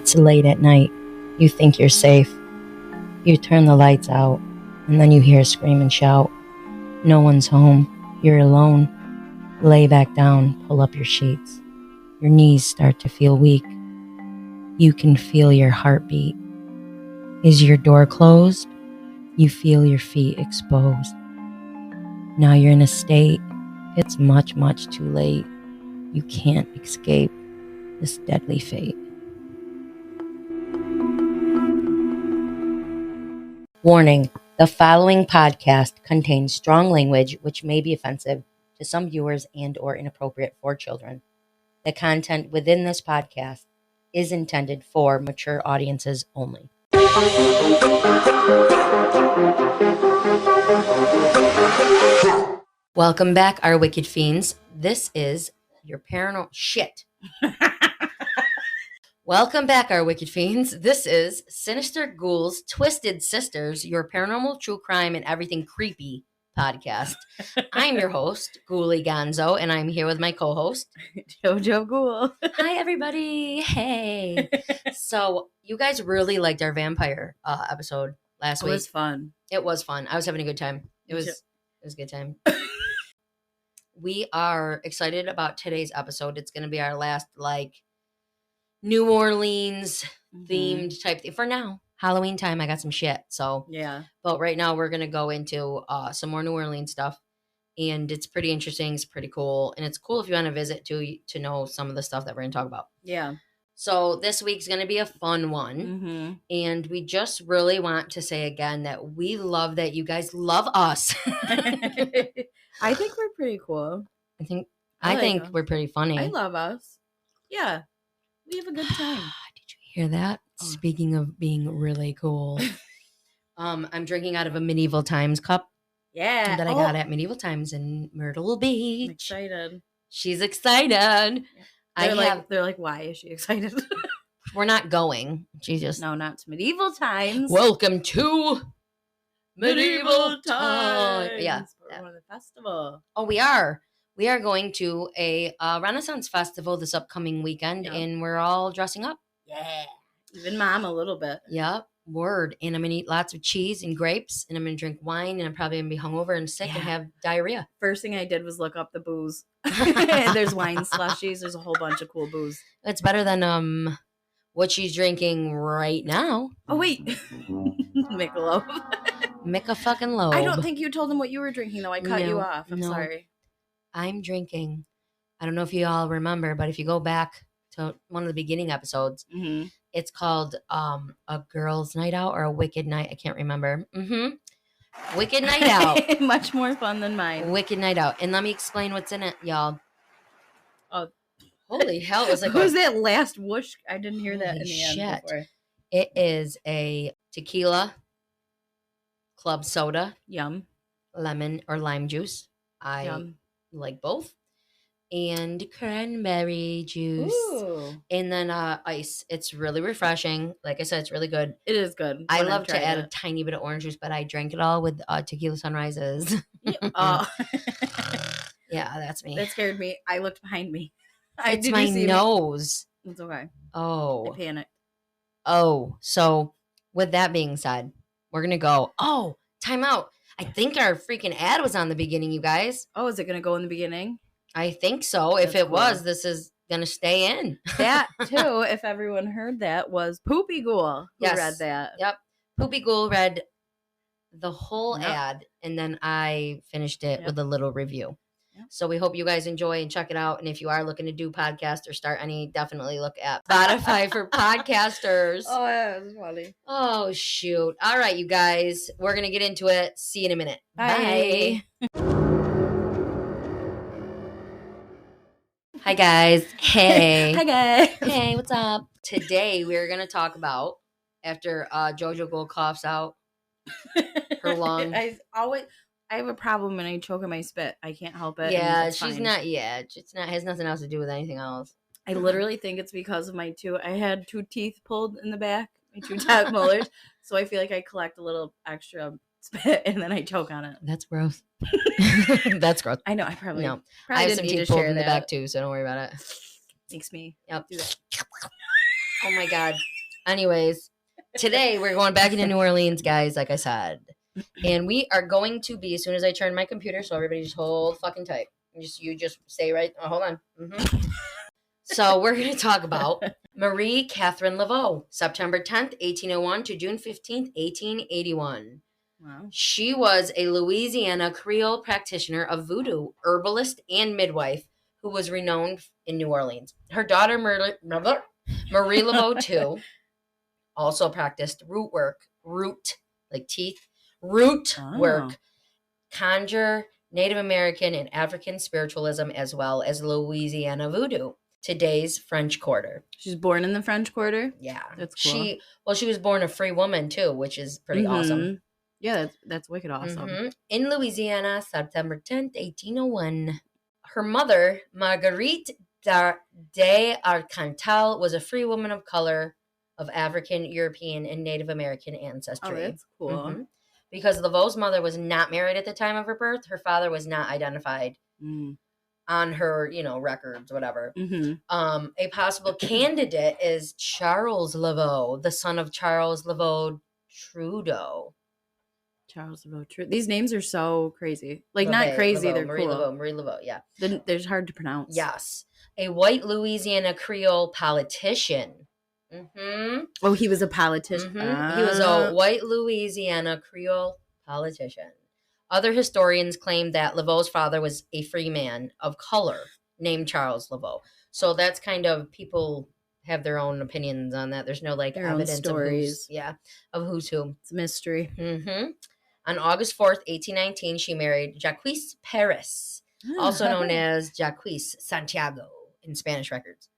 It's late at night. You think you're safe. You turn the lights out, and then you hear a scream and shout. No one's home. You're alone. Lay back down, pull up your sheets. Your knees start to feel weak. You can feel your heartbeat. Is your door closed? You feel your feet exposed. Now you're in a state. It's much, much too late. You can't escape this deadly fate. Warning, the following podcast contains strong language which may be offensive to some viewers and or inappropriate for children. The content within this podcast is intended for mature audiences only. Welcome back, our wicked fiends. This is your paranormal shit. Welcome back, our wicked fiends. This is Sinister Ghouls, Twisted Sisters, your paranormal, true crime, and everything creepy podcast. I'm your host, Ghoulie Gonzo, and I'm here with my co-host, Jojo Ghoul. Hi, everybody. Hey. So, you guys really liked our vampire episode last week. It was fun. It was fun. I was having a good time. It was a good time. We are excited about today's episode. It's going to be our last, New Orleans themed type thing for now. Halloween time, I got some shit. So yeah, but right now we're gonna go into some more New Orleans stuff, and it's pretty interesting. It's pretty cool, and it's cool if you want to visit to know some of the stuff that we're gonna talk about. Yeah. So this week's gonna be a fun one, and we just really want to say again that we love that you guys love us. I think we're pretty cool. I think we're pretty funny. I love us. Yeah. We have a good time. Did you hear that? Oh. Speaking of being really cool. I'm drinking out of a Medieval Times cup. Yeah. That I got at Medieval Times in Myrtle Beach. I'm excited. She's excited. Yeah. They're like, why is she excited? We're not going. She just... No, not to Medieval Times. Welcome to Medieval Times. Yeah. We're going to the festival. Oh, we are. We are going to a Renaissance festival this upcoming weekend, and we're all dressing up. Yeah. Even Mom a little bit. Yep. Word. And I'm going to eat lots of cheese and grapes, and I'm going to drink wine, and I'm probably going to be hungover and sick and have diarrhea. First thing I did was look up the booze. There's wine slushies. There's a whole bunch of cool booze. It's better than what she's drinking right now. Oh, wait. Michelob. Fucking lobe. I don't think you told them what you were drinking, though. I cut you off. I'm sorry. I'm drinking, I don't know if you all remember, but if you go back to one of the beginning episodes, it's called A Girl's Night Out or A Wicked Night. I can't remember. Wicked Night Out. Much more fun than mine. Wicked Night Out. And let me explain what's in it, y'all. Oh, holy hell. It was like what was that last whoosh? I didn't hear that in the end before. It is a tequila, club soda. Yum. Lemon or lime juice. Yum. Like both, and cranberry juice. Ooh. And then ice. It's really refreshing. Like I said, it's really good. It is good. I love to add a tiny bit of orange juice, but I drank it all with tequila sunrises. Oh. Yeah, that's me. That scared me. I looked behind me. It's my nose. It's okay. Oh. I panicked. Oh, so with that being said, we're gonna go. Oh, time out. I think our freaking ad was on the beginning, you guys. Oh, is it going to go in the beginning? I think so. If it was, this is going to stay in. That, too, if everyone heard that, was Poopy Ghoul who read that. Yep. Poopy Ghoul read the whole ad, and then I finished it with a little review. Yep. So we hope you guys enjoy and check it out. And if you are looking to do podcasts or start any, definitely look at Spotify for podcasters. Oh, yeah, that's funny. Oh, shoot. All right, you guys. We're going to get into it. See you in a minute. Bye. Hi, guys. Hey. Hi, guys. Hey, what's up? Today, we're going to talk about, after Jojo Gold coughs out her lung. I have a problem when I choke on my spit. I can't help it. Yeah, she's not. Yeah, it's not. Has nothing else to do with anything else. I literally think it's because of I had 2 teeth pulled in the back, my 2 top molars. So I feel like I collect a little extra spit and then I choke on it. That's gross. That's gross. I know. I probably I have some teeth pulled in the back too, so don't worry about it. Makes me do that. Oh Oh my god. Anyways, today we're going back into New Orleans, guys, like I said. And we are going to be, as soon as I turn my computer, so everybody just hold fucking tight. You just stay right. Oh, hold on. So we're going to talk about Marie Catherine Laveau, September 10th, 1801 to June 15th, 1881. Wow. She was a Louisiana Creole practitioner of voodoo, herbalist, and midwife who was renowned in New Orleans. Her daughter, Marie Laveau, too, also practiced root work, conjure, Native American, and African spiritualism, as well as Louisiana voodoo, today's French Quarter. She's born in the French Quarter? Yeah. That's cool. She was born a free woman, too, which is pretty awesome. Yeah, that's wicked awesome. In Louisiana, September 10th, 1801. Her mother, Marguerite de Arcantel, was a free woman of color of African, European, and Native American ancestry. Oh, that's cool. Because Laveau's mother was not married at the time of her birth, her father was not identified on her, records, whatever. A possible candidate is Charles Laveau, the son of Charles Laveau Trudeau. Charles Laveau. These names are so crazy. Like, not crazy, they're cool. Marie Laveau, yeah. They're hard to pronounce. Yes. A white Louisiana Creole politician. Oh, he was a politician. He was a white Louisiana Creole politician. Other historians claim that Laveau's father was a free man of color named Charles Laveau. So that's kind of, people have their own opinions on that. There's no their evidence stories. Of who's who. It's a mystery. On August 4th, 1819, she married Jacques Paris, also known as Jacques Santiago in Spanish records.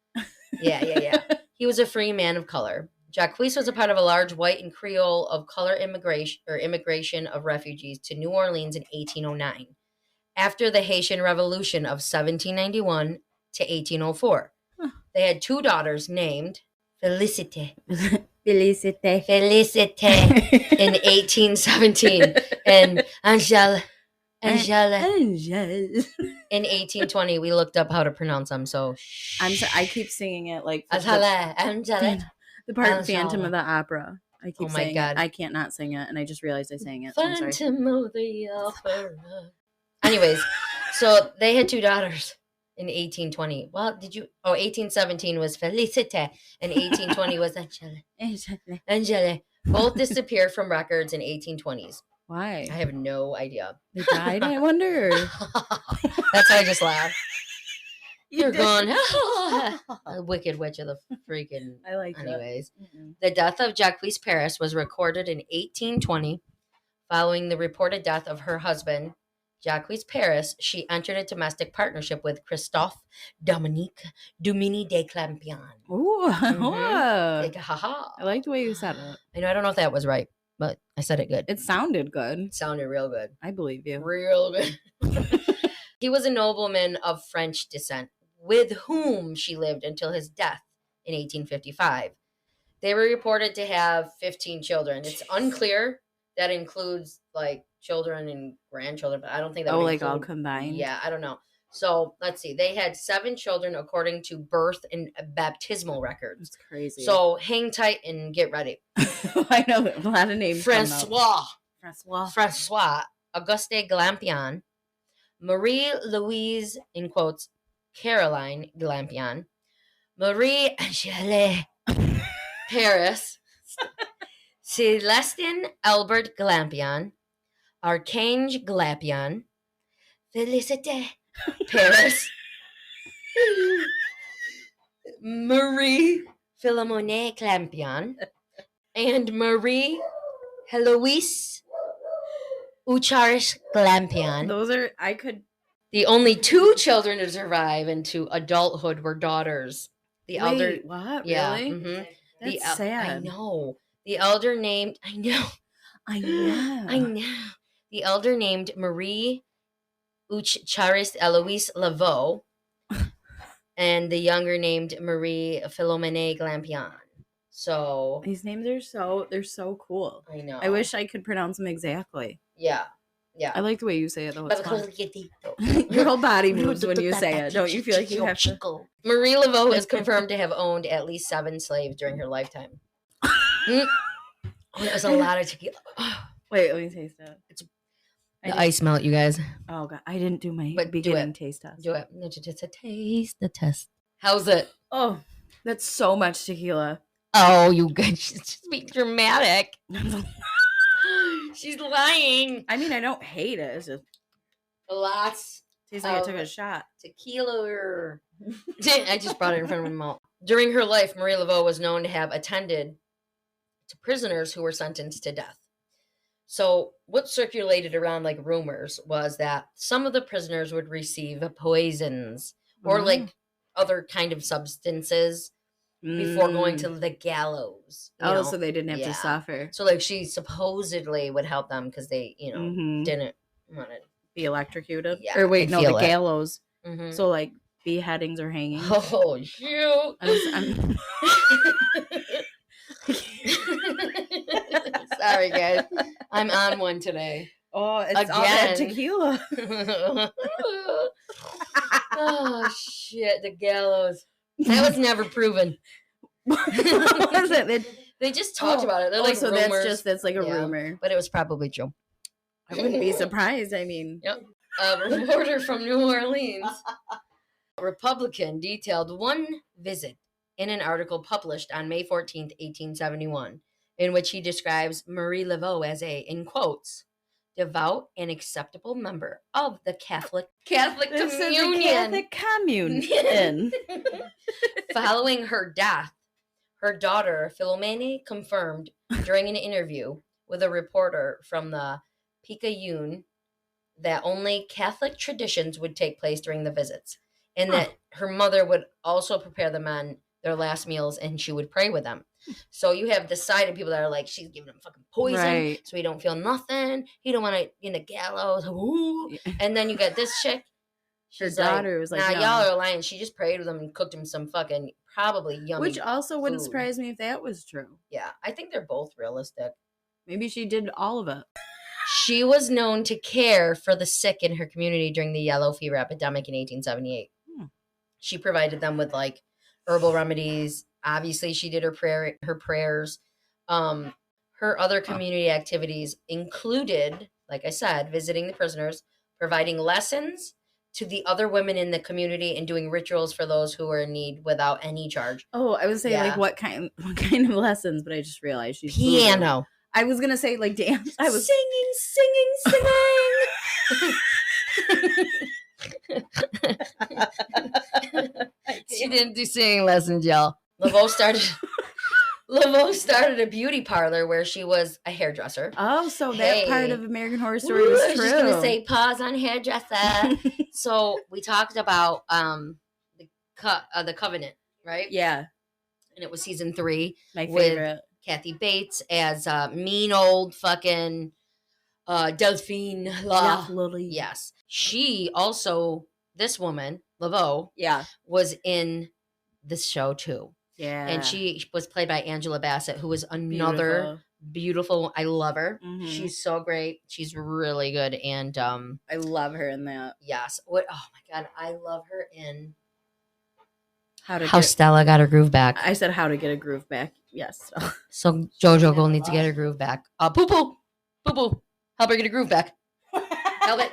Yeah. He was a free man of color. Jacques was a part of a large white and Creole of color immigration of refugees to New Orleans in 1809, after the Haitian Revolution of 1791 to 1804. They had two daughters named Felicite in 1817 and Angèle in 1820. We looked up how to pronounce them, so I keep singing it like Angèle. The part Phantom of the Opera. I keep saying God. I can't not sing it, and I just realized I sang it. Phantom of the Opera. Anyways, so they had two daughters in 1820. Well, 1817 was Felicite, and 1820 was Angèle. Both disappeared from records in 1820s. Why? I have no idea. They died, I wonder. That's why I just laughed. You're gone. A wicked witch of the freaking. I like Anyways, the death of Jacques Paris was recorded in 1820. Following the reported death of her husband, Jacques Paris, she entered a domestic partnership with Christophe Dominique Dumini de Clampion. Ooh. I like the way you said it. I know, I don't know if that was right, but I said it good. It sounded good. It sounded real good. I believe you. Real good. He was a nobleman of French descent, with whom she lived until his death in 1855. They were reported to have 15 children. It's unclear. That includes children and grandchildren, but I don't think that would include, all combined. Yeah, I don't know. So let's see. They had 7 children according to birth and baptismal records. That's crazy. So hang tight and get ready. I know a lot of names. Francois Auguste Glampion, Marie Louise in quotes Caroline Glampion, Marie Angèle Paris, Celestin Albert Glampion, Archange Glampion, Felicite Paris, Marie Philomene Glampion, and Marie Heloise Ucharis Glampion. The only 2 children to survive into adulthood were daughters. The elder. What? Yeah. Really? Mm-hmm. That's sad. I know. The elder named. I know. The elder named Marie Ucharis Eloise Laveau, and the younger named Marie Philomene Glampion. So these names are they're so cool. I know. I wish I could pronounce them exactly. Yeah. I like the way you say it though. It's fun. Your whole body moves when you say it. Don't you feel like you have to? Marie Laveau is confirmed to have owned at least 7 slaves during her lifetime. Oh, that was a lot of tequila. Wait, let me taste it. The ice melt, you guys. Oh god, I didn't do my But beginning taste test. Do it. It's a taste the test. How's it? Oh, that's so much tequila. Oh, you guys, she's just being dramatic. She's lying. I mean, I don't hate it. It's just lots. tastes like I took a shot. Tequila. I just brought it in front of my mouth. During her life, Marie Laveau was known to have attended to prisoners who were sentenced to death. So what circulated around like rumors was that some of the prisoners would receive poisons or like other kind of substances before going to the gallows. So they didn't have to suffer. So like she supposedly would help them because they, didn't want to be electrocuted. Yeah, or wait, no, the gallows. So like beheadings or hanging. Oh shoot! Sorry, guys. I'm on one today. Oh, it's again. All that tequila. Oh shit! The gallows. That was never proven. What was it? They just talked about it. They're like so rumors. that's like a rumor, but it was probably true. I wouldn't be surprised. I mean, yep. A reporter from New Orleans, Republican, detailed one visit in an article published on May 14th, 1871, in which he describes Marie Laveau as a, in quotes, devout and acceptable member of the Catholic Communion. Catholic Communion. Following her death, her daughter Philomene confirmed during an interview with a reporter from the Picayune that only Catholic traditions would take place during the visits, and that her mother would also prepare the men their last meals and she would pray with them. So you have the side of people that are like, she's giving him fucking poison, so he don't feel nothing. He don't want to in the gallows. Ooh. And then you got this chick. Her daughter was like, nah, y'all are lying. She just prayed with him and cooked him some fucking probably yummy Which also wouldn't food. surprise me if that was true. Yeah, I think they're both realistic. Maybe she did all of it. She was known to care for the sick in her community during the yellow fever epidemic in 1878. She provided them with like herbal remedies. Obviously, she did her prayers. Her other community activities included, like I said, visiting the prisoners, providing lessons to the other women in the community, and doing rituals for those who were in need without any charge. Oh, I was saying like what kind of lessons, but I just realized she's piano. Voodoo. I was gonna say like dance. I was singing. She didn't do singing lessons, y'all. Laveau started a beauty parlor where she was a hairdresser. Oh, so that part of American Horror Story was true. I was just gonna say pause on hairdresser. So we talked about the Covenant, right? Yeah, and it was season 3. My favorite. With Kathy Bates as mean old fucking Delphine Lily. Yes, she also, this woman Laveau, was in this show too. Yeah, and she was played by Angela Bassett, who is another beautiful. I love her. She's so great. She's really good, and I love her in that. Yes. Oh my god, I love her in How Stella got her groove back. I said How to Get a Groove Back. Yes. So JoJo Gold needs to get her groove back. Poo poo. Help her get a groove back. Help it.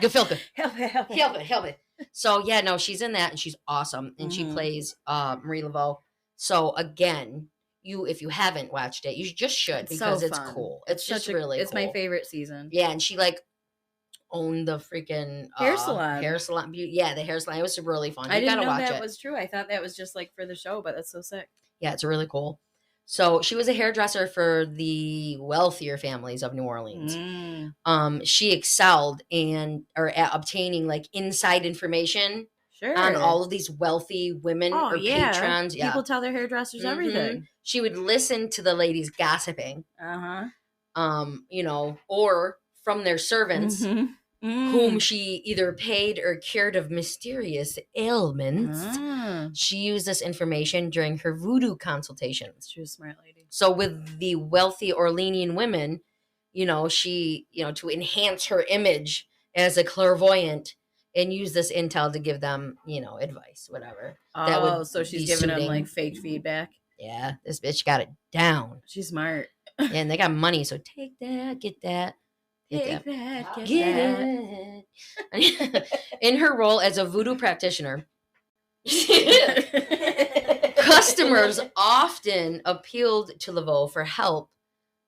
Go filter. Help it. So yeah, no, she's in that and she's awesome. And she plays Marie Laveau. So again, if you haven't watched it, you just should, because it's cool. It's just really cool. It's my favorite season. Yeah, and she like owned the freaking hair salon. Yeah, the hair salon. It was really fun. I didn't know that was true. I thought that was just like for the show, but that's so sick. Yeah, it's really cool. So she was a hairdresser for the wealthier families of New Orleans. She excelled at obtaining like inside information on all of these wealthy women patrons. Yeah. People tell their hairdressers everything. She would listen to the ladies gossiping. Or from their servants, whom she either paid or cured of mysterious ailments. She used this information during her voodoo consultations. She was a smart lady. So with the wealthy Orleanian women, she, to enhance her image as a clairvoyant and use this intel to give them, advice, whatever. So she's giving them like fake feedback. Yeah, this bitch got it down. She's smart. Yeah, and they got money, so take that, get that. Take that, get it. In her role as a voodoo practitioner, customers often appealed to Laveau for help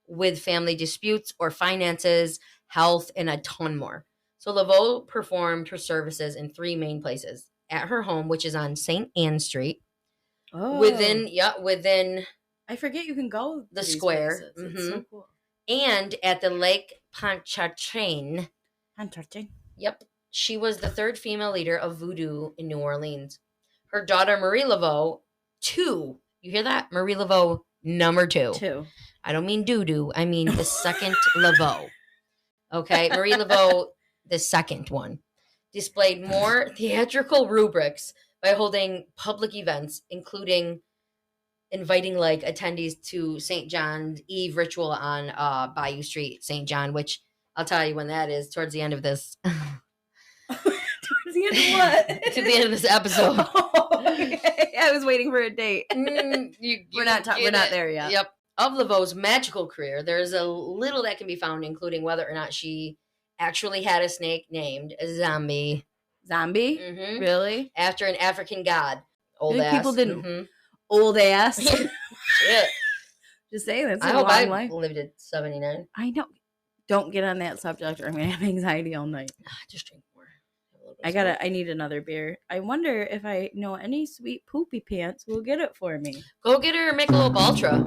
with family disputes or finances, health, and a ton more. So Laveau performed her services in 3 main places: at her home, which is on St. Anne Street, within I forget you can go the to these square, places. It's so cool. and at the Lake Pontchartrain. Yep. She was the 3rd female leader of Voodoo in New Orleans. Her daughter, Marie Laveau, 2. You hear that? Marie Laveau, number 2. 2. I don't mean doo-doo. I mean the second Laveau. Okay? Marie Laveau, the second one, displayed more theatrical rubrics by holding public events, including inviting like attendees to St. John's Eve ritual on Bayou Street, St. John, which I'll tell you when that is towards the end of this. Towards the end of what? To the end of this episode. Okay. I was waiting for a date. We're not there yet. Yep. Of Laveau's magical career, there's a little that can be found, including whether or not she actually had a snake named Zombie. Zombie? Mm-hmm. Really? After an African god. Old Really? ass. People didn't. Mm-hmm. Old ass. Shit. Just saying, that's I a hope long I life. lived at 79. I know. Don't get on that subject or I'm going to have anxiety all night. Just drink more. I need another beer. I wonder if I know any sweet poopy pants will get it for me. Go get her Michelob Ultra.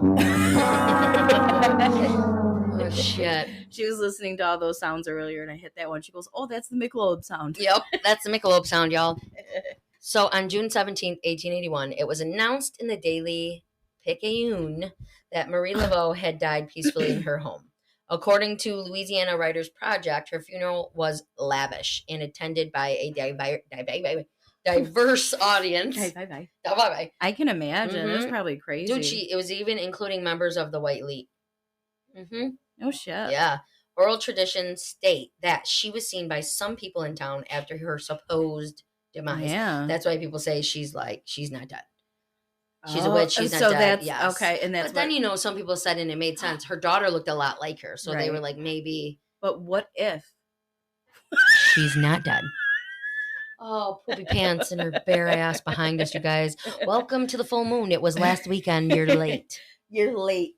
Oh, shit. She was listening to all those sounds earlier and I hit that one. She goes, oh, that's the Michelob sound. Yep, that's the Michelob sound, y'all. So on June 17th, 1881, it was announced in the Daily Picayune that Marie Laveau had died peacefully in her home. According to Louisiana Writers Project, her funeral was lavish and attended by a diverse audience. I can imagine. It was probably crazy. Dude, it was even including members of the white elite. Mm-hmm. Oh, shit. Yeah. Oral traditions state that she was seen by some people in town after her supposed demise. Yeah. That's why people say she's not dead. She's a witch. She's not dead. That's yes. okay. And that's but then some people said, and it made sense. Her daughter looked a lot like her, so they were like, maybe. But what if she's not dead? Oh, poopy pants and her bare ass behind us, you guys. Welcome to the full moon. It was last weekend. You're late. You're late.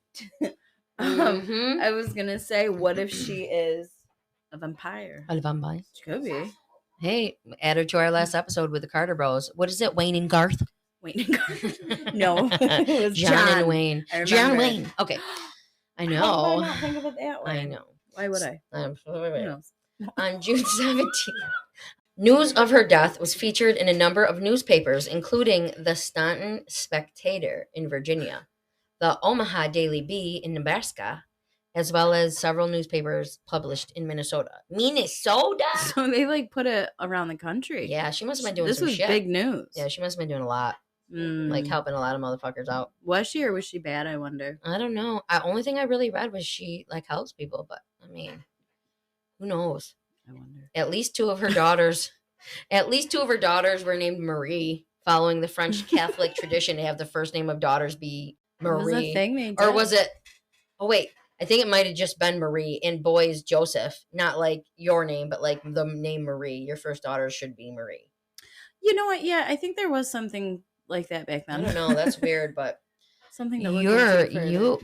I was gonna say, what if she is a vampire? A vampire. She could be. Hey, added to our last episode with the Carter Bros. What is it? Wayne and Garth? Wayne and Garth. No, it was John and Wayne. John Wayne. Okay. I know. How did I not think of it that way? I know. Why would I? On June 17th, news of her death was featured in a number of newspapers, including the Staunton Spectator in Virginia, the Omaha Daily Bee in Nebraska, as well as several newspapers published in Minnesota. Minnesota? So they put it around the country. Yeah, she must have been doing some shit. This was big news. Yeah, she must have been doing a lot. Helping a lot of motherfuckers out. Was she or was she bad, I wonder? I don't know. The only thing I really read was she helps people, but I mean, who knows? I wonder. At least two of her daughters were named Marie, following the French Catholic tradition to have the first name of daughters be Marie. Was a thing they did? Or was it? Oh wait, I think it might have just been Marie, and boys Joseph. Not like your name, but like the name Marie. Your first daughter should be Marie. You know what? Yeah, I think there was something like that back then. I don't know. That's weird, but something to look into.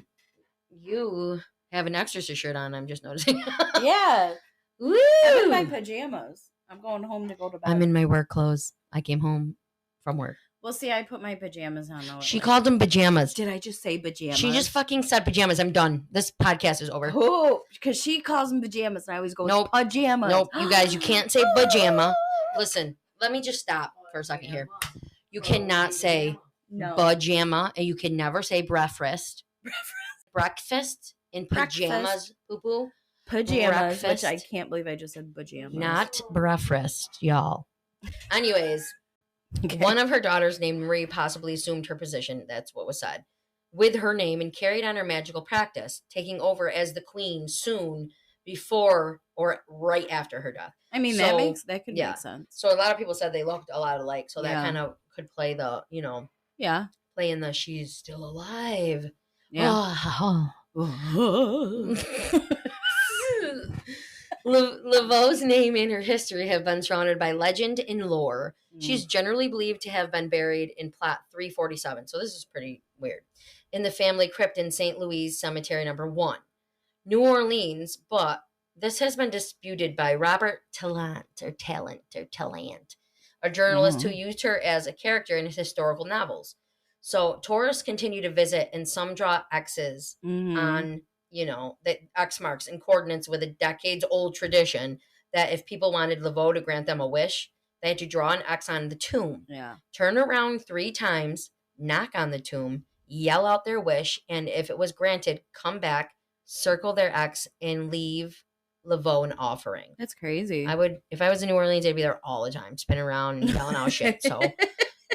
You have an exorcist shirt on. I'm just noticing. Yeah. Woo! I'm in my pajamas. I'm going home to go to bed. I'm in my work clothes. I came home from work. Well, see, I put my pajamas on. She called them pajamas. Did I just say pajamas? She just fucking said pajamas. I'm done. This podcast is over. Oh, because she calls them pajamas, and I always go, nope. Pajamas. Nope, you guys, you can't say pajama. Listen, let me just stop for a second here. You cannot say pajama, and you can never say breakfast. Breakfast in pajamas, poo-poo. Pajamas, breakfast. Which I can't believe I just said pajamas. Not breakfast, y'all. Anyways, one of her daughters named Marie possibly assumed her position, that's what was said, with her name and carried on her magical practice, taking over as the queen soon before or right after her death. I mean, that could make sense. So a lot of people said they looked a lot alike, so that kind of could play the, Yeah. playing the "She's Still Alive." Yeah. Oh. Laveau's name and her history have been surrounded by legend and lore. She's generally believed to have been buried in plot 347. So this is pretty weird. In the family crypt in St. Louis Cemetery number 1, New Orleans, but this has been disputed by Robert Tallant, a journalist who used her as a character in his historical novels. So tourists continue to visit, and some draw X's on, the X marks and coordinates with a decades-old tradition that if people wanted Laveau to grant them a wish, they had to draw an X on the tomb, turn around 3 times, knock on the tomb, yell out their wish, and if it was granted, come back, circle their X, and leave Laveau an offering. That's crazy. I would, if I was in New Orleans, I'd be there all the time, spinning around and yelling out shit. So,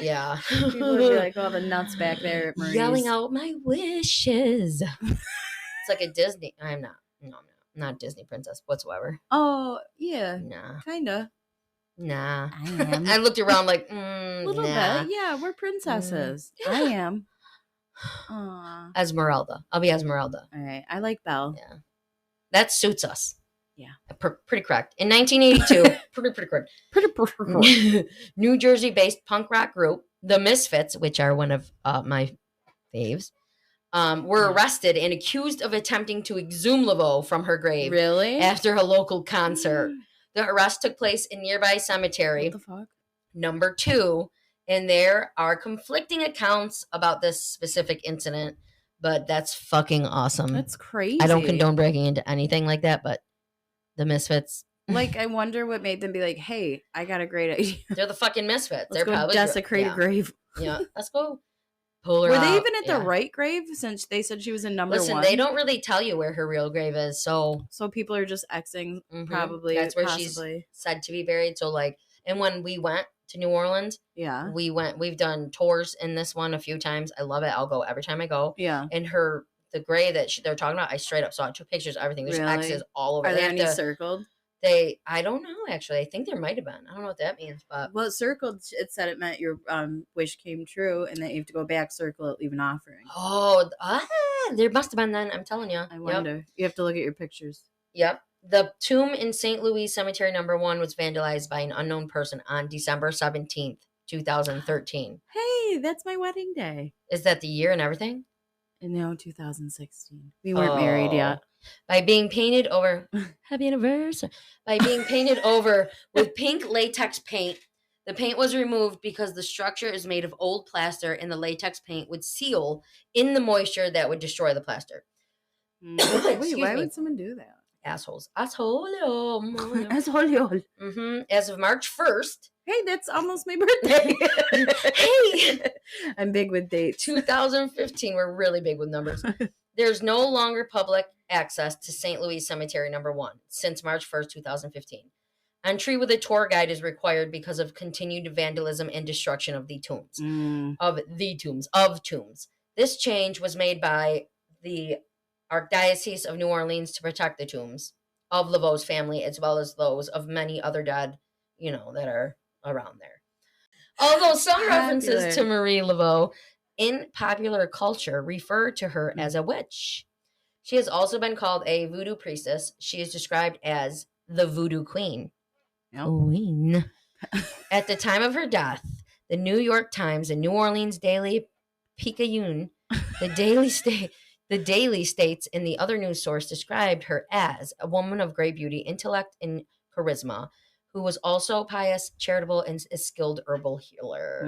yeah. People would be like, "Oh, the nuts back there at Marie's." Yelling out my wishes. It's like a Disney. I'm not. No, I'm not a Disney princess whatsoever. Oh, yeah. Nah. Kinda. Nah. I am. I looked around like, a little bit. Yeah, we're princesses. I am. Aww. Esmeralda. I'll be Esmeralda. All right. I like Belle. Yeah. That suits us. Yeah. Pretty correct. In 1982, pretty correct. Pretty. New Jersey-based punk rock group, The Misfits, which are one of my faves, were arrested and accused of attempting to exhume Laveau from her grave. Really? After a local concert. The arrest took place in nearby cemetery. What the fuck? Number 2, and there are conflicting accounts about this specific incident, but that's fucking awesome. That's crazy. I don't condone breaking into anything like that, but the Misfits. Like, I wonder what made them be like, "Hey, I got a great idea. They're the fucking Misfits. Let's go desecrate a grave." Yeah, let's go. Pull her Were out. they even at the right grave, since they said she was in number 1? Listen, they don't really tell you where her real grave is, so people are just Xing, probably. That's where possibly. She's said to be buried. So, like, and when we went to New Orleans, we've done tours in this one a few times. I love it. I'll go every time I go. Yeah. And the grave that they're talking about, I straight up saw it. Took pictures, everything. There's X's all over. Are there any circled? I don't know, actually. I think there might have been. I don't know what that means, but well, circled. It said it meant your wish came true, and that you have to go back, circle it, leave an offering. Oh, there must have been then. I'm telling you. I wonder. Yep. You have to look at your pictures. Yep. The tomb in St. Louis Cemetery number 1 was vandalized by an unknown person on December 17th, 2013. Hey, that's my wedding day. Is that the year and everything? No, 2016. We weren't married yet. By being painted over, happy anniversary. By being painted over with pink latex paint, the paint was removed because the structure is made of old plaster, and the latex paint would seal in the moisture that would destroy the plaster. Wait, why would someone do that? Assholes. Asshole. As of March 1st. Hey, that's almost my birthday. Hey. I'm big with dates. 2015. We're really big with numbers. There's no longer public access to St. Louis Cemetery number 1 since March 1st, 2015. Entry with a tour guide is required because of continued vandalism and destruction of the tombs. Of tombs. This change was made by the Archdiocese of New Orleans to protect the tombs of Laveau's family, as well as those of many other dead, that are around there. Although some references to Marie Laveau in popular culture refer to her as a witch. She has also been called a voodoo priestess. She is described as the voodoo queen. Queen. At the time of her death, the New York Times and New Orleans Daily Picayune, the Daily States, and the other news source described her as a woman of great beauty, intellect, and charisma, who was also pious, charitable, and a skilled herbal healer.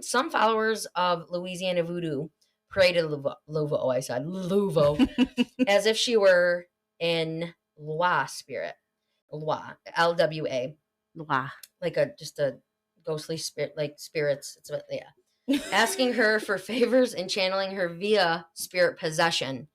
Some followers of Louisiana voodoo paraded Laveau as if she were in Loa spirit. Loa, L-W-A. Loa. Like just a ghostly spirit, like spirits. Asking her for favors and channeling her via spirit possession.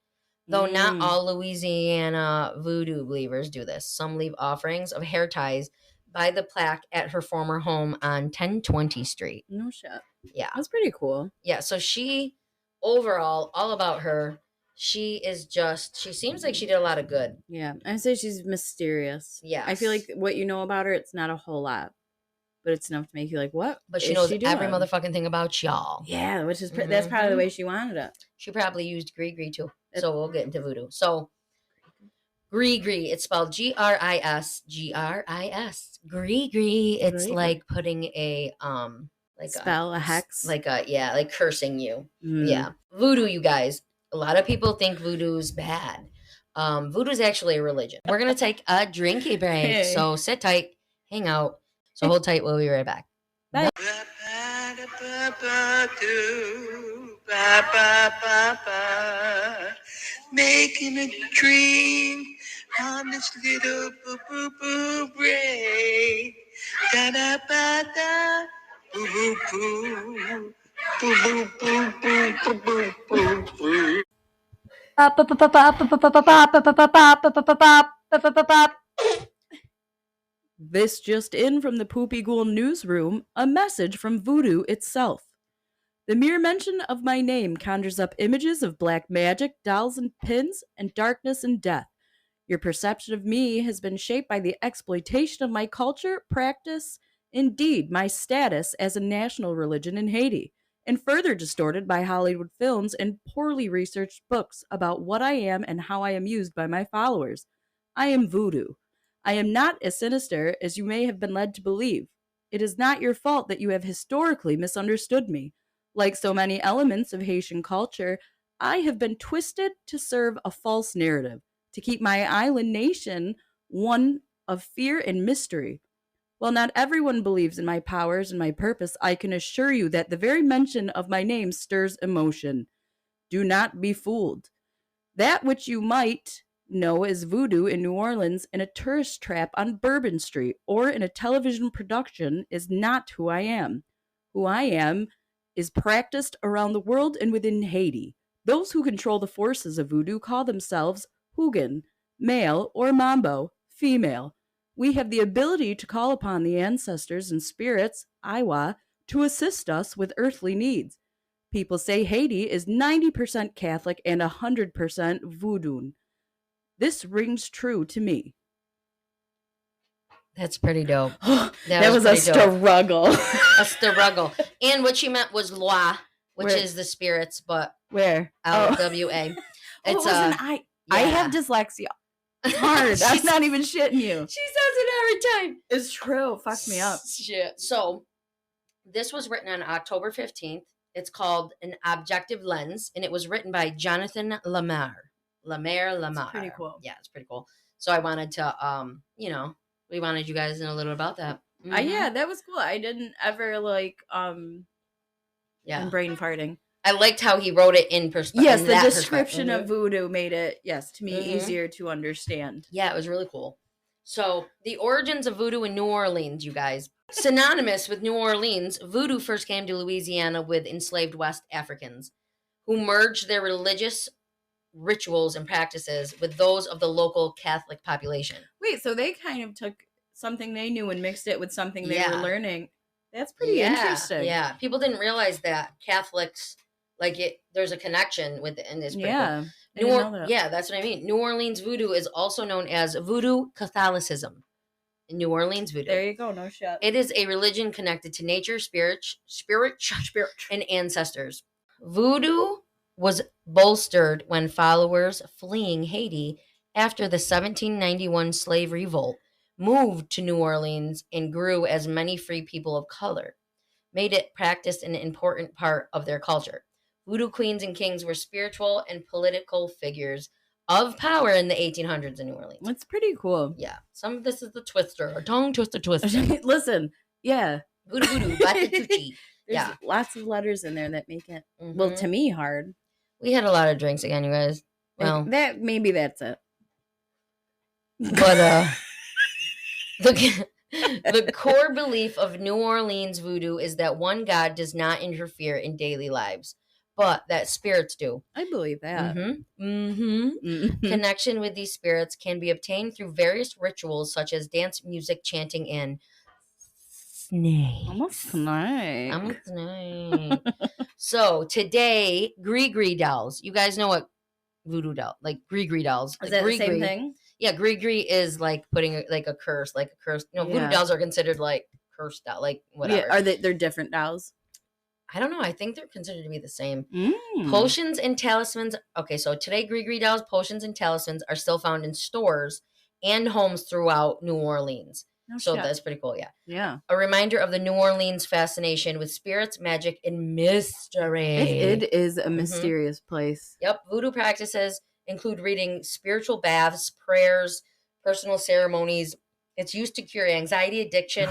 Though not all Louisiana voodoo believers do this. Some leave offerings of hair ties by the plaque at her former home on 1020 Street. No shit. Yeah. That's pretty cool. Yeah, so she, overall, all about her, she seems like she did a lot of good. Yeah, I say she's mysterious. Yeah. I feel like what you know about her, it's not a whole lot. but it's enough to make you like, what? But she is knows she doing? every motherfucking thing about y'all. Yeah, which is that's probably the way she wanted it. She probably used Gree too. So we'll get into voodoo. So Gree, it's spelled Gris. Gree. It's like putting a like spell, a hex, like cursing you. Yeah, voodoo, you guys. A lot of people think voodoo's bad. Voodoo's actually a religion. We're gonna take a drinky break, so sit tight, hang out. So hold tight. We'll be right back. Bye. Making a dream on this little boo brain. Da da ba da boo boo boo boo boo boo boo boo boo boo. This just in from the Poopy Ghoul newsroom, a message from Voodoo itself. The mere mention of my name conjures up images of black magic, dolls and pins, and darkness and death. Your perception of me has been shaped by the exploitation of my culture, practice, indeed my status as a national religion in Haiti, and further distorted by Hollywood films and poorly researched books about what I am and how I am used by my followers. I am Voodoo. I am not as sinister as you may have been led to believe. It is not your fault that you have historically misunderstood me. Like so many elements of Haitian culture, I have been twisted to serve a false narrative, to keep my island nation one of fear and mystery. While not everyone believes in my powers and my purpose, I can assure you that the very mention of my name stirs emotion. Do not be fooled. That which you might know as voodoo in New Orleans in a tourist trap on Bourbon Street or in a television production is not who I am. Who I am is practiced around the world and within Haiti. Those who control the forces of voodoo call themselves Hugan, male, or Mambo, female. We have the ability to call upon the ancestors and spirits, Iwa, to assist us with earthly needs. People say Haiti is 90% Catholic and 100% voodoo. This rings true to me. That's pretty dope. That was a struggle. A struggle. And what she meant was loi, which is the spirits, but where? LWA. It's I have dyslexia. It's hard. I'm not even shitting you. She says it every time. It's true. Fuck me up. Shit. So this was written on October 15th. It's called An Objective Lens, and it was written by Jonathan Lamar. It's pretty cool. Yeah, it's pretty cool. So I wanted to, we wanted you guys to know a little about that. Yeah, that was cool. I didn't ever brain farting. I liked how he wrote it in perspective. Yes, the description of voodoo made it, to me, easier to understand. Yeah, it was really cool. So the origins of voodoo in New Orleans, you guys. Synonymous with New Orleans, voodoo first came to Louisiana with enslaved West Africans who merged their religious rituals and practices with those of the local Catholic population. Wait, so they kind of took something they knew and mixed it with something they were learning. That's pretty interesting. Yeah, people didn't realize that Catholics, there's a connection with it, and it's pretty cool. Yeah, that's what I mean. New Orleans voodoo is also known as voodoo Catholicism. In New Orleans voodoo. There you go, no shit. It is a religion connected to nature, spirit, and ancestors. Voodoo was bolstered when followers fleeing Haiti after the 1791 slave revolt moved to New Orleans and grew as many free people of color, made it practiced an important part of their culture. Voodoo queens and kings were spiritual and political figures of power in the 1800s in New Orleans. That's pretty cool. Yeah. Some of this is the twister, or tongue twister. Listen, yeah. Voodoo, batutuchi. There's lots of letters in there that make it, well, to me, hard. We had a lot of drinks again, you guys. Well, maybe that's it. But the core belief of New Orleans voodoo is that one god does not interfere in daily lives, but that spirits do. I believe that. Connection with these spirits can be obtained through various rituals such as dance, music, chanting, and snake. I'm a snake. So today, Gree dolls. You guys know what voodoo doll, Gree dolls. Is that the same thing? Yeah, Gree is like putting a curse, Voodoo dolls are considered cursed doll, like whatever. Yeah, they're different dolls? I don't know. I think they're considered to be the same. Mm. Potions and talismans. Okay, so today Gree dolls, potions, and talismans are still found in stores and homes throughout New Orleans. No So shit. that's pretty cool, yeah. Yeah. A reminder of the New Orleans fascination with spirits, magic, and mystery. It is a mysterious place. Yep. Voodoo practices include reading spiritual baths, prayers, personal ceremonies. It's used to cure anxiety, addiction,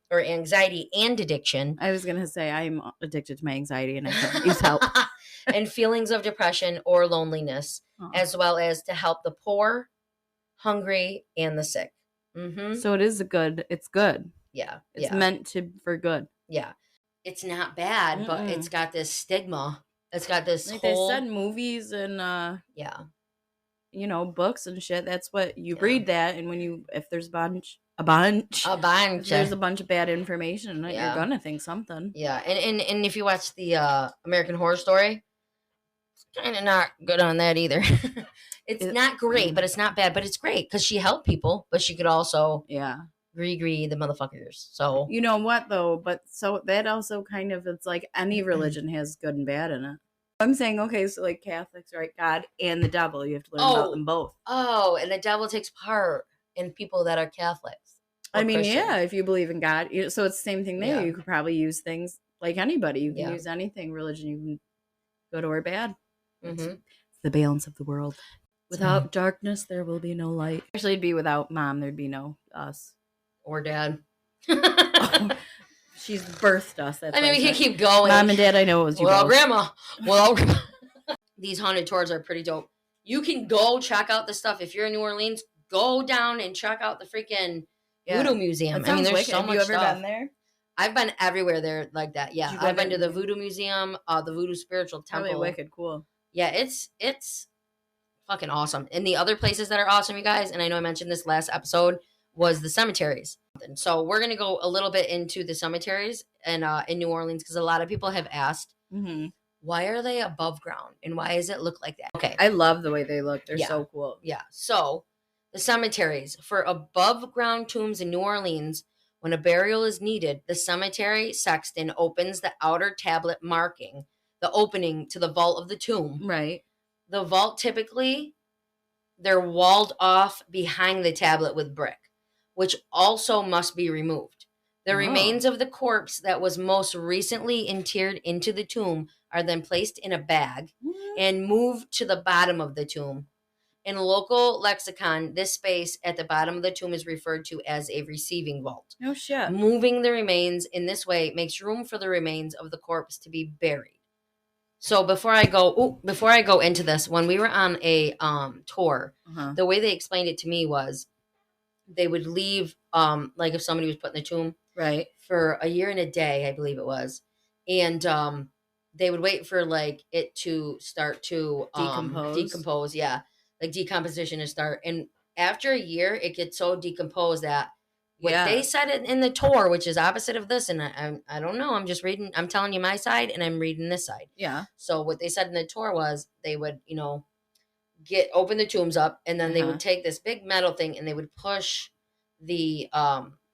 or anxiety and addiction. I was going to say I'm addicted to my anxiety and I can't use help. And feelings of depression or loneliness, as well as to help the poor, hungry, and the sick. So it's good. Yeah. It's meant for good. Yeah. It's not bad, but it's got this stigma. It's got this whole... They said movies and books and shit. That's what you read that, and if there's a bunch, if there's a bunch of bad information, you're gonna think something. Yeah, and if you watch the American Horror Story, it's kind of not good on that either. It's not great, but it's not bad, but it's great because she helped people, but she could also agree the motherfuckers. So you know what though, but so that also kind of, it's like any religion has good and bad in it. I'm saying, okay, so like Catholics, right? God and the devil, you have to learn about them both. Oh, and the devil takes part in people that are Catholics. I mean, Christians. If you believe in God, so it's the same thing there. You could probably use things like anybody. You can use anything, religion. You can good or bad. It's the balance of the world. Without darkness, there will be no light. Actually, it'd be without mom, there'd be no us. Or dad. She's birthed us. That's we can keep going. Mom and dad, I know it was you. Well, grandma. These haunted tours are pretty dope. You can go check out the stuff. If you're in New Orleans, go down and check out the freaking Voodoo Museum. There's so much stuff. Have you ever been there? I've been everywhere there like that. Yeah, I've been to the Voodoo Museum, the Voodoo Spiritual Temple. Really wicked, cool. Yeah, it's fucking awesome. And the other places that are awesome, you guys, and I know I mentioned this last episode, was the cemeteries. So we're going to go a little bit into the cemeteries and in New Orleans, because a lot of people have asked, why are they above ground and why does it look like that? Okay. I love the way they look. They're so cool. Yeah. So the cemeteries, for above ground tombs in New Orleans, when a burial is needed, the cemetery sexton opens the outer tablet marking the opening to the vault of the tomb. Right. The vault, typically, they're walled off behind the tablet with brick, which also must be removed. The remains of the corpse that was most recently interred into the tomb are then placed in a bag and moved to the bottom of the tomb. In local lexicon, this space at the bottom of the tomb is referred to as a receiving vault. No shit. Moving the remains in this way makes room for the remains of the corpse to be buried. So before I go into this, when we were on a tour, the way they explained it to me was they would leave, like if somebody was put in the tomb, right, for a year and a day, I believe it was, and they would wait for like it to start to decompose, like decomposition to start, and after a year, it gets so decomposed that what they said in the tour, which is opposite of this, and I don't know, I'm just reading, I'm telling you my side, and I'm reading this side. Yeah. So what they said in the tour was they would, open the tombs up, and then they would take this big metal thing, and they would push the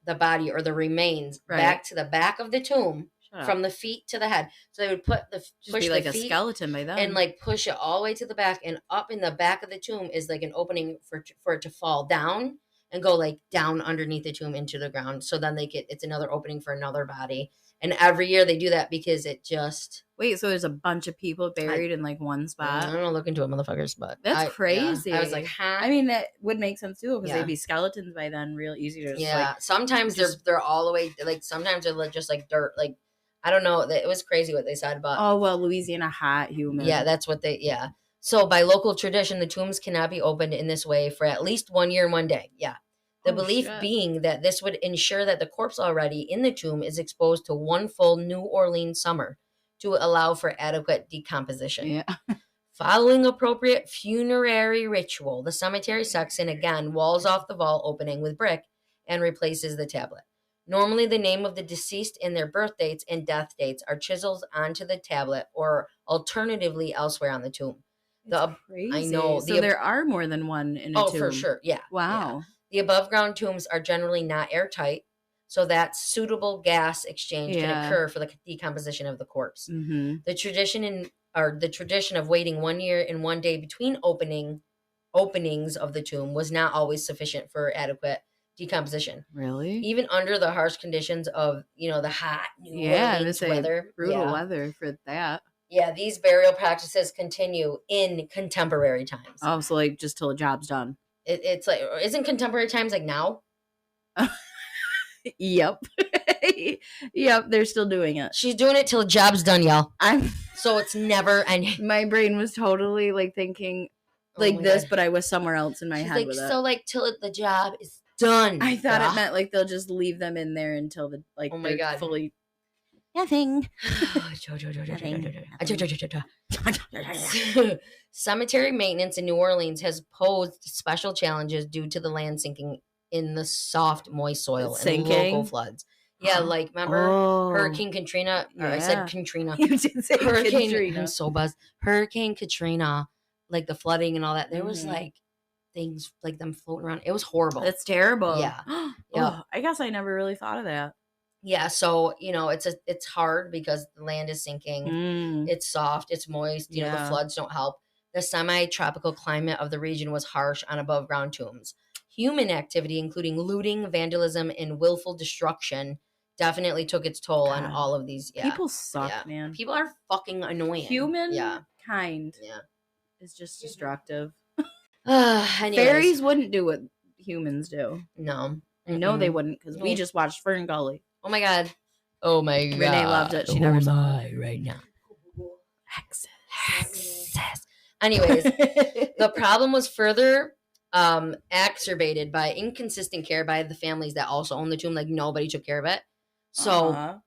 body or the remains back to the back of the tomb from the feet to the head. So they would push like the feet a skeleton by then, and like push it all the way to the back, and up in the back of the tomb is like an opening for it to fall down and go like down underneath the tomb into the ground. So then it's another opening for another body. And every year they do that because it just... Wait, so there's a bunch of people buried in like one spot? I don't know, look into it, motherfuckers, but... That's crazy. Yeah. I was like, huh? I mean, that would make sense too, because they'd be skeletons by then, real easy to just sometimes they're all the way... Like, sometimes they're just like dirt. Like, I don't know. It was crazy what they said about... Oh, well, Louisiana, hot, humid. Yeah, that's what they... Yeah. So, by local tradition, the tombs cannot be opened in this way for at least 1 year and 1 day. Yeah. The belief being that this would ensure that the corpse already in the tomb is exposed to one full New Orleans summer to allow for adequate decomposition. Yeah. Following appropriate funerary ritual, the cemetery sexton again walls off the vault opening with brick and replaces the tablet. Normally, the name of the deceased and their birth dates and death dates are chiseled onto the tablet or alternatively elsewhere on the tomb. Crazy. I know. So there are more than one in a tomb. Oh, for sure. Yeah. Wow. Yeah. The above ground tombs are generally not airtight, so that suitable gas exchange can Yeah. occur for the decomposition of the corpse. Mm-hmm. The tradition of waiting 1 year and 1 day between openings of the tomb was not always sufficient for adequate decomposition. Really? Even under the harsh conditions of, the hot New Orleans weather. Brutal weather for that. Yeah, these burial practices continue in contemporary times. Oh, so like just till the job's done. It's like, isn't contemporary times like now? Yep. Yep, they're still doing it. She's doing it till the job's done, y'all. So it's never ending. My brain was totally like thinking like this, but I was somewhere else in my head with it. So like till the job is done. I thought it meant like they'll just leave them in there until the like they're fully nothing. Cemetery maintenance in New Orleans has posed special challenges due to the land sinking in the soft, moist soil and local floods. Yeah, like remember Hurricane Katrina? Or I said Katrina. You did say Katrina. I'm so buzzed. Hurricane Katrina, like the flooding and all that. There was like things like them floating around. It was horrible. It's terrible. Yeah. Oh, I guess I never really thought of that. Yeah, so it's hard because the land is sinking. It's soft, it's moist. The floods don't help. The semi-tropical climate of the region was harsh on above-ground tombs. Human activity, including looting, vandalism, and willful destruction, definitely took its toll on all of these. Yeah. People suck, man. People are fucking annoying. Kind is just destructive. Anyways. Fairies wouldn't do what humans do. No. I know they wouldn't because we just watched Fern Gully. Oh my god. Oh my god. Renee loved it. She never saw it. Right now. Access. Anyways, the problem was further exacerbated by inconsistent care by the families that also owned the tomb. Like nobody took care of it. So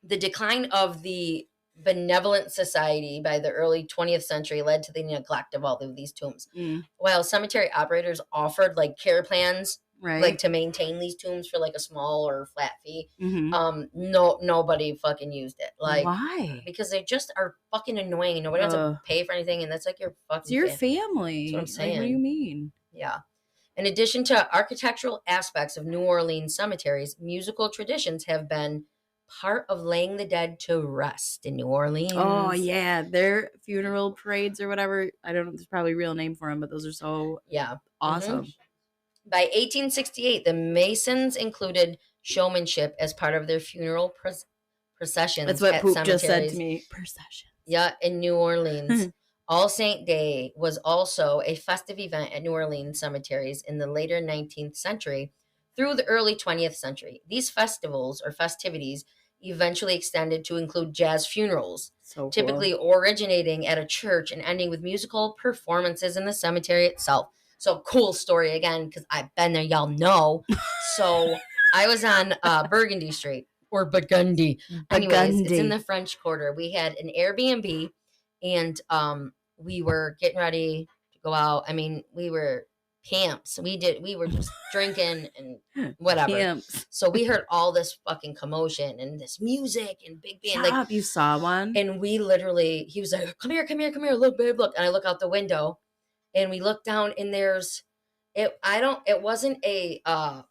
the decline of the benevolent society by the early 20th century led to the neglect of all of these tombs. While cemetery operators offered like care plans, like to maintain these tombs for like a small or flat fee, nobody fucking used it. Like, why? Because they just are fucking annoying and nobody wants to pay for anything, and that's like your fucking. It's your family. That's what I'm saying. Like, what do you mean? Yeah. In addition to architectural aspects of New Orleans cemeteries, musical traditions have been part of laying the dead to rest in New Orleans. Oh, yeah. Their funeral parades or whatever. I don't know. There's probably a real name for them, but those are so awesome. By 1868, the Masons included showmanship as part of their funeral processions. That's what Poop just said to me. Procession. Yeah, in New Orleans. All Saint Day was also a festive event at New Orleans cemeteries in the later 19th century through the early 20th century. These festivals or festivities eventually extended to include jazz funerals, typically originating at a church and ending with musical performances in the cemetery itself. So cool story again, because I've been there, y'all know. So I was on Burgundy Street, or Burgundy. Anyways, it's in the French Quarter. We had an Airbnb, and we were getting ready to go out. I mean, we were camps. We were just drinking and whatever. Camps. So we heard all this fucking commotion and this music and big band. Shut up, you saw one? And we literally, he was like, come here, look, babe, look. And I look out the window. And we look down, and it wasn't a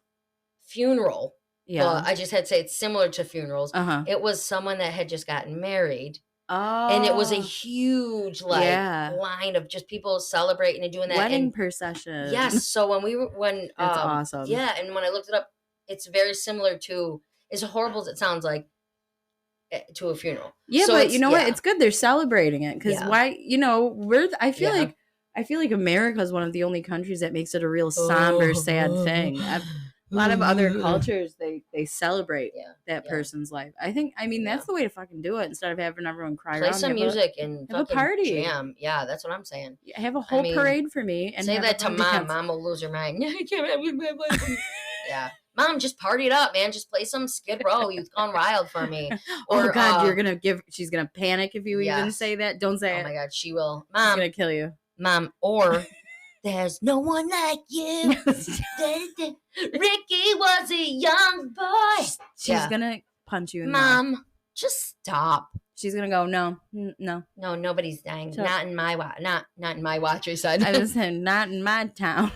funeral. Yeah. I just had to say it's similar to funerals. It was someone that had just gotten married. Oh. And it was a huge line of just people celebrating and doing that. Wedding procession. Yes. So that's awesome. Yeah. And when I looked it up, it's very similar to, as horrible as it sounds like, to a funeral. Yeah, so but you know what? It's good they're celebrating it because why? I feel like America is one of the only countries that makes it a real somber, sad thing. A lot of other cultures, they celebrate that person's life. That's the way to fucking do it instead of having everyone cry around. Play some music and have a party. Jam. Yeah, that's what I'm saying. Have a whole parade for me. And say that to mom. Mom will lose her mind. I can't have you. Yeah. Mom, just party it up, man. Just play some Skid Row. You've gone wild for me. Or, oh, God, she's going to panic if you even say that. Don't say it. Oh, my God, she will. Mom. She's going to kill you. Mom, or there's no one like you. Ricky was a young boy. She's gonna punch you in the mouth. Just stop. She's gonna go, no. No, nobody's dying. Not in my watch. Not in my watch, I said. I was saying, not in my town.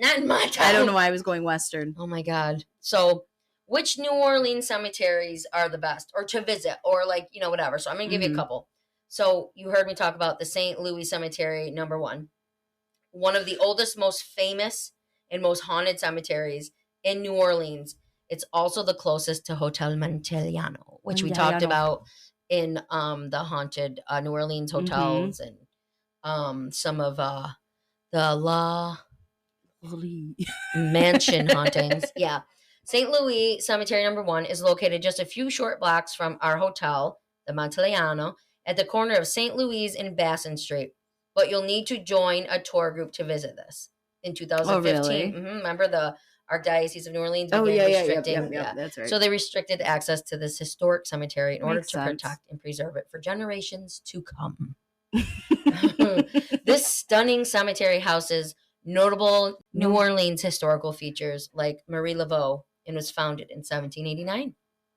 Not in my town. I don't know why I was going Western. Oh my God. So which New Orleans cemeteries are the best, or to visit, or like, whatever. So I'm going to give you a couple. So you heard me talk about the St. Louis Cemetery, number 1. One of the oldest, most famous, and most haunted cemeteries in New Orleans. It's also the closest to Hotel Montellano, which we talked about in the haunted New Orleans hotels and some of the La Mansion hauntings. Yeah. St. Louis Cemetery number 1 is located just a few short blocks from our hotel, the Montellano, at the corner of St. Louis and Bassin Street. But you'll need to join a tour group to visit this. In 2015, remember the Archdiocese of New Orleans began restricting. Yeah, that's right. So they restricted access to this historic cemetery in order to protect and preserve it for generations to come. This stunning cemetery houses notable New Orleans historical features like Marie Laveau, and was founded in 1789.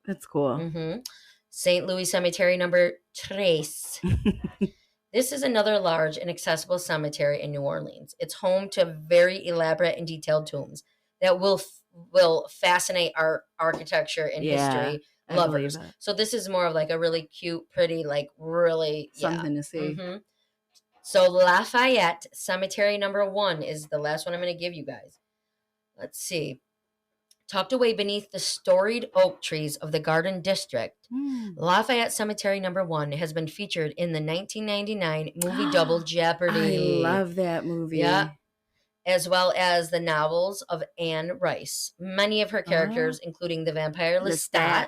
That's cool. St. Louis Cemetery number 3. This is another large and accessible cemetery in New Orleans. It's home to very elaborate and detailed tombs that will fascinate our architecture and history lovers. So this is more of like a really cute, pretty, like really something to see. So Lafayette Cemetery number 1 is the last one I'm going to give you guys. Let's see. Tucked away beneath the storied oak trees of the Garden District, Lafayette Cemetery number 1 has been featured in the 1999 movie Double Jeopardy. I love that movie. Yeah. As well as the novels of Anne Rice. Many of her characters, including the vampire Lestat.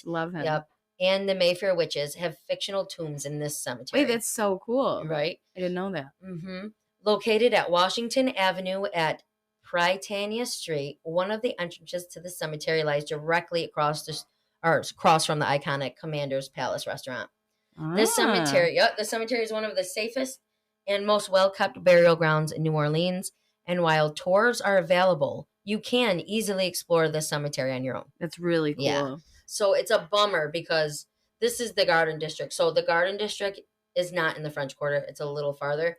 Love him. Yep. And the Mayfair Witches have fictional tombs in this cemetery. Wait, that's so cool. Right? I didn't know that. Located at Washington Avenue at Prytania Street, one of the entrances to the cemetery lies directly across from the iconic Commander's Palace restaurant. This cemetery is one of the safest and most well-kept burial grounds in New Orleans. And while tours are available, you can easily explore the cemetery on your own. That's really cool. Yeah. So it's a bummer because this is the Garden District. So the Garden District is not in the French Quarter. It's a little farther.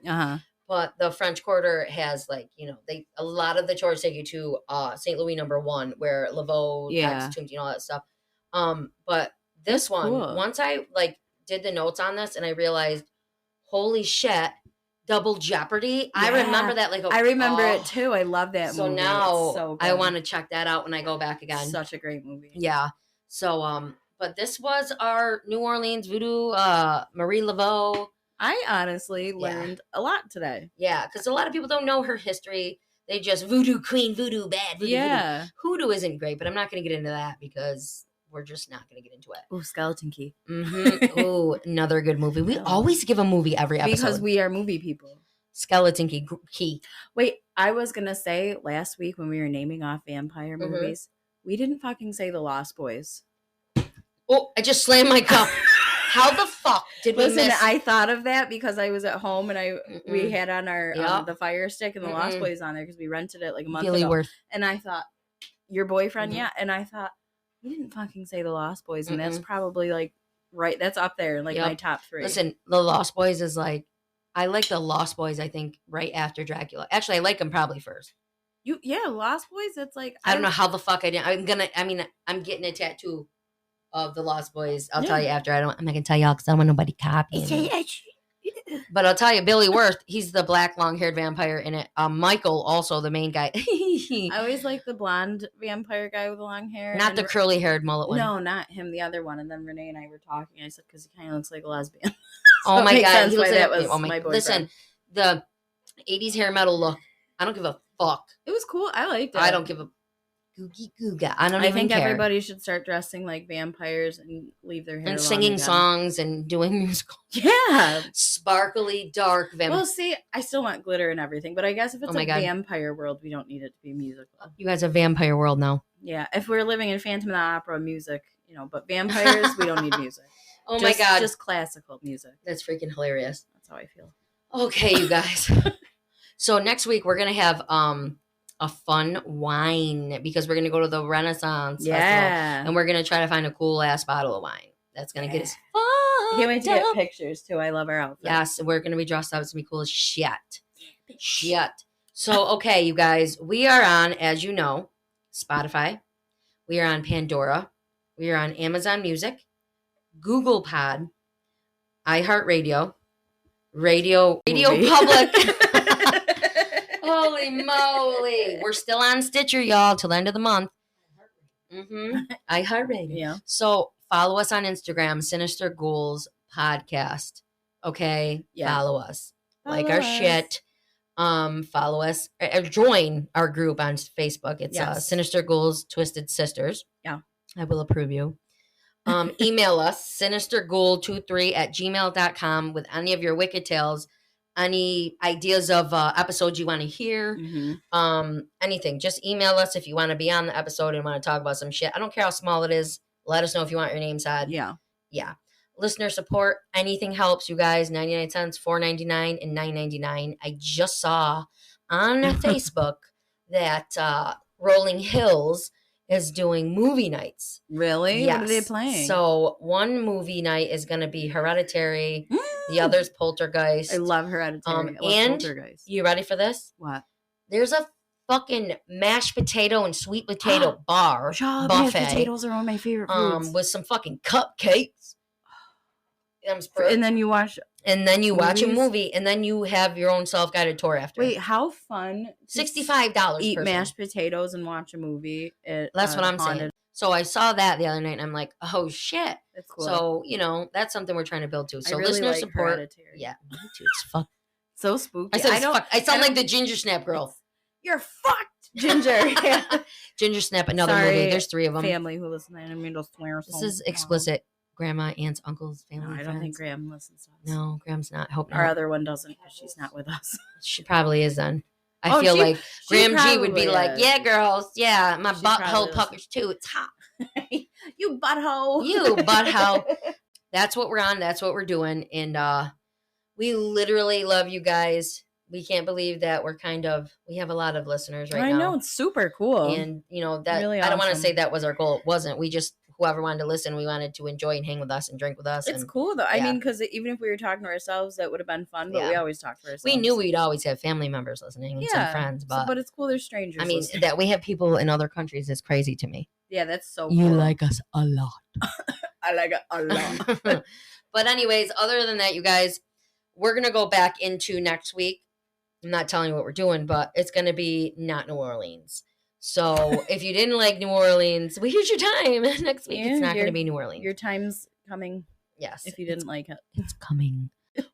But the French Quarter has a lot of the tours take you to St. Louis number 1 where Laveau, tombs, all that stuff. But this one, once I did the notes on this and I realized, holy shit, Double Jeopardy. I remember that I remember it too. I love that movie. So now I want to check that out when I go back again. Such a great movie. Yeah. So but this was our New Orleans Voodoo, Marie Laveau. I honestly learned a lot today. Yeah, because a lot of people don't know her history. They just voodoo queen, voodoo bad, voodoo. Yeah. Hoodoo isn't great, but I'm not going to get into that because we're just not going to get into it. Oh, Skeleton Key. Oh, another good movie. We always give a movie every episode. Because we are movie people. Skeleton Key. Wait, I was going to say last week when we were naming off vampire movies, we didn't fucking say The Lost Boys. Oh, I just slammed my cup. How the fuck did we miss? I thought of that because I was at home and we had on our the Fire Stick and the Lost Boys on there because we rented it like a month ago. And I thought, your boyfriend, and I thought, we didn't fucking say The Lost Boys, and that's probably right. That's up there, my top 3. Listen, The Lost Boys is I like The Lost Boys. I think right after Dracula. Actually, I like them probably first. Lost Boys. It's I don't know how the fuck I didn't. I'm getting a tattoo of The Lost Boys. I'll tell you after. I'm not gonna tell y'all because I don't want nobody copying it. But I'll tell you, Billy Wirth, he's the black long-haired vampire in it. Michael, also the main guy. I always like the blonde vampire guy with the long hair. Not the curly-haired mullet one. No, not him. The other one. And then Renee and I were talking. I said because he kind of looks like a lesbian. Oh my god, he looks like that was my boyfriend. Listen, the 80s hair metal look. I don't give a fuck. It was cool. I liked it. I don't give a googie googa. I think care. Everybody should start dressing like vampires and leave their hair and singing songs and doing musical. Yeah, sparkly dark vampire. Well, see, I still want glitter and everything, but I guess if it's a vampire world, we don't need it to be musical. You guys have vampire world now. Yeah, if we're living in Phantom of the Opera music, but vampires, we don't need music. Oh my god, just classical music. That's freaking hilarious. That's how I feel. Okay, you guys. So next week we're gonna have a fun wine because we're gonna go to the Renaissance Festival and we're gonna try to find a cool ass bottle of wine. That's gonna get us fun. I can't wait to get pictures too. I love our outfits. Yes, we're gonna be dressed up. It's gonna be cool as shit. So okay, you guys, we are on, as you know, Spotify. We are on Pandora. We are on Amazon Music, Google Pod, iHeartRadio, Radio Public. Holy moly. We're still on Stitcher, y'all, till the end of the month. iHeartRadio. Yeah. So follow us on Instagram, Sinister Ghouls Podcast. Okay? Yeah. Follow us. Follow Like our us. shit. Follow us. Or join our group on Facebook. It's Yes. Sinister Ghouls Twisted Sisters. Yeah. I will approve you. Email us, sinisterghoul23@gmail.com with any of your wicked tales, any ideas of episodes you want to hear, anything. Just email us if you want to be on the episode and want to talk about some shit. I don't care how small it is. Let us know if you want your name said. Yeah. Listener support, anything helps, you guys. 99 cents, $4.99, and $9.99. I just saw on Facebook that Rolling Hills is doing movie nights. Really? Yes. What are they playing? So one movie night is going to be Hereditary. The other's Poltergeist. I love Hereditary. I love and Poltergeist. you ready for this? What? There's a fucking mashed potato and sweet potato bar Mashed buffet. potatoes are one of my favorite foods. With some fucking cupcakes. And then you watch. And then you watch a movies? movie, and then you have your own self-guided tour after. Wait, how fun! to $65 eat per mashed potatoes and watch a movie. At, That's what I'm Haunted. saying. So I saw that the other night, and I'm like, oh shit. That's cool. So, that's something we're trying to build too. So I really listener like support. Hereditary. Yeah, me too. It's fuck. So spooky. I said I it's don't. fuck. I sound I like don't- the Ginger Snap girl. You're fucked, Ginger. Yeah. Ginger Snap, another Sorry, movie. There's 3 of them. Family who listen, and I mean those swears. This is explicit. Grandma, aunts, uncles, family. No, I don't friends. think Graham listens to us. No, Graham's not. Hope Our not. other one doesn't because she's not with us. She probably is then. I Oh, feel she- like she Graham G would be probably like, is. yeah, girls, yeah, my She butthole probably puckers too. It's hot. You butthole. You butthole. That's what we're on. That's what we're doing. And we literally love you guys. We can't believe that we have a lot of listeners right I now. know, it's super cool. And that Really I don't want to awesome. say that was our goal. It wasn't. We just, whoever wanted to listen, we wanted to enjoy and hang with us and drink with us. It's and cool though. I yeah. mean, because even if we were talking to ourselves, that would have been fun. But we Yeah. always talk to ourselves. we knew we'd always have family members listening and some friends, but but it's cool. There's strangers. I mean, listening. that we have people in other countries is crazy to me. Yeah, that's so. Cool. us a lot. I like it a lot. But anyways, other than that, you guys, we're going to go back into next week. I'm not telling you what we're doing, but it's going to be not New Orleans. So if you didn't like New Orleans, well, here's your time. Next week, Yeah, it's not going to your- be New Orleans. Your time's coming. Yes. If you didn't like it, It's coming.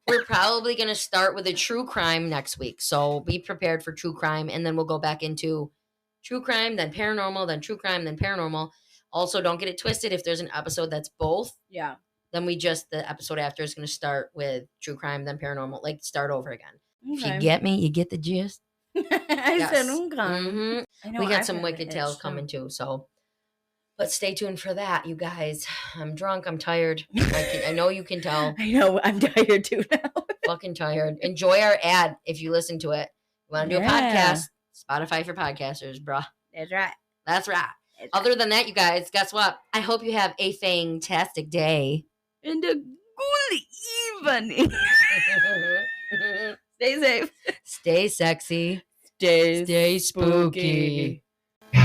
We're probably going to start with a true crime next week. So be prepared for true crime. And then we'll go back into true crime, then paranormal, then true crime, then paranormal. Also, don't get it twisted. If there's an episode that's both, yeah. then the episode after is going to start with true crime, then paranormal, like start over again. If Okay. you get me, you get the gist. I Yes. said, okay. Mhm. I know, We got I've some never wicked had tales shrimp. coming too. So, but stay tuned for that, you guys. I'm drunk. I'm tired. I know you can tell. I know. I'm tired too now. Fucking tired. Enjoy our ad if you listen to it. You want to do a Yeah. podcast? Spotify for podcasters, bruh. That's right. That's right. Other than that, you guys, guess what? I hope you have a fantastic day. And a good evening. Stay safe. Stay sexy. Stay spooky. spooky.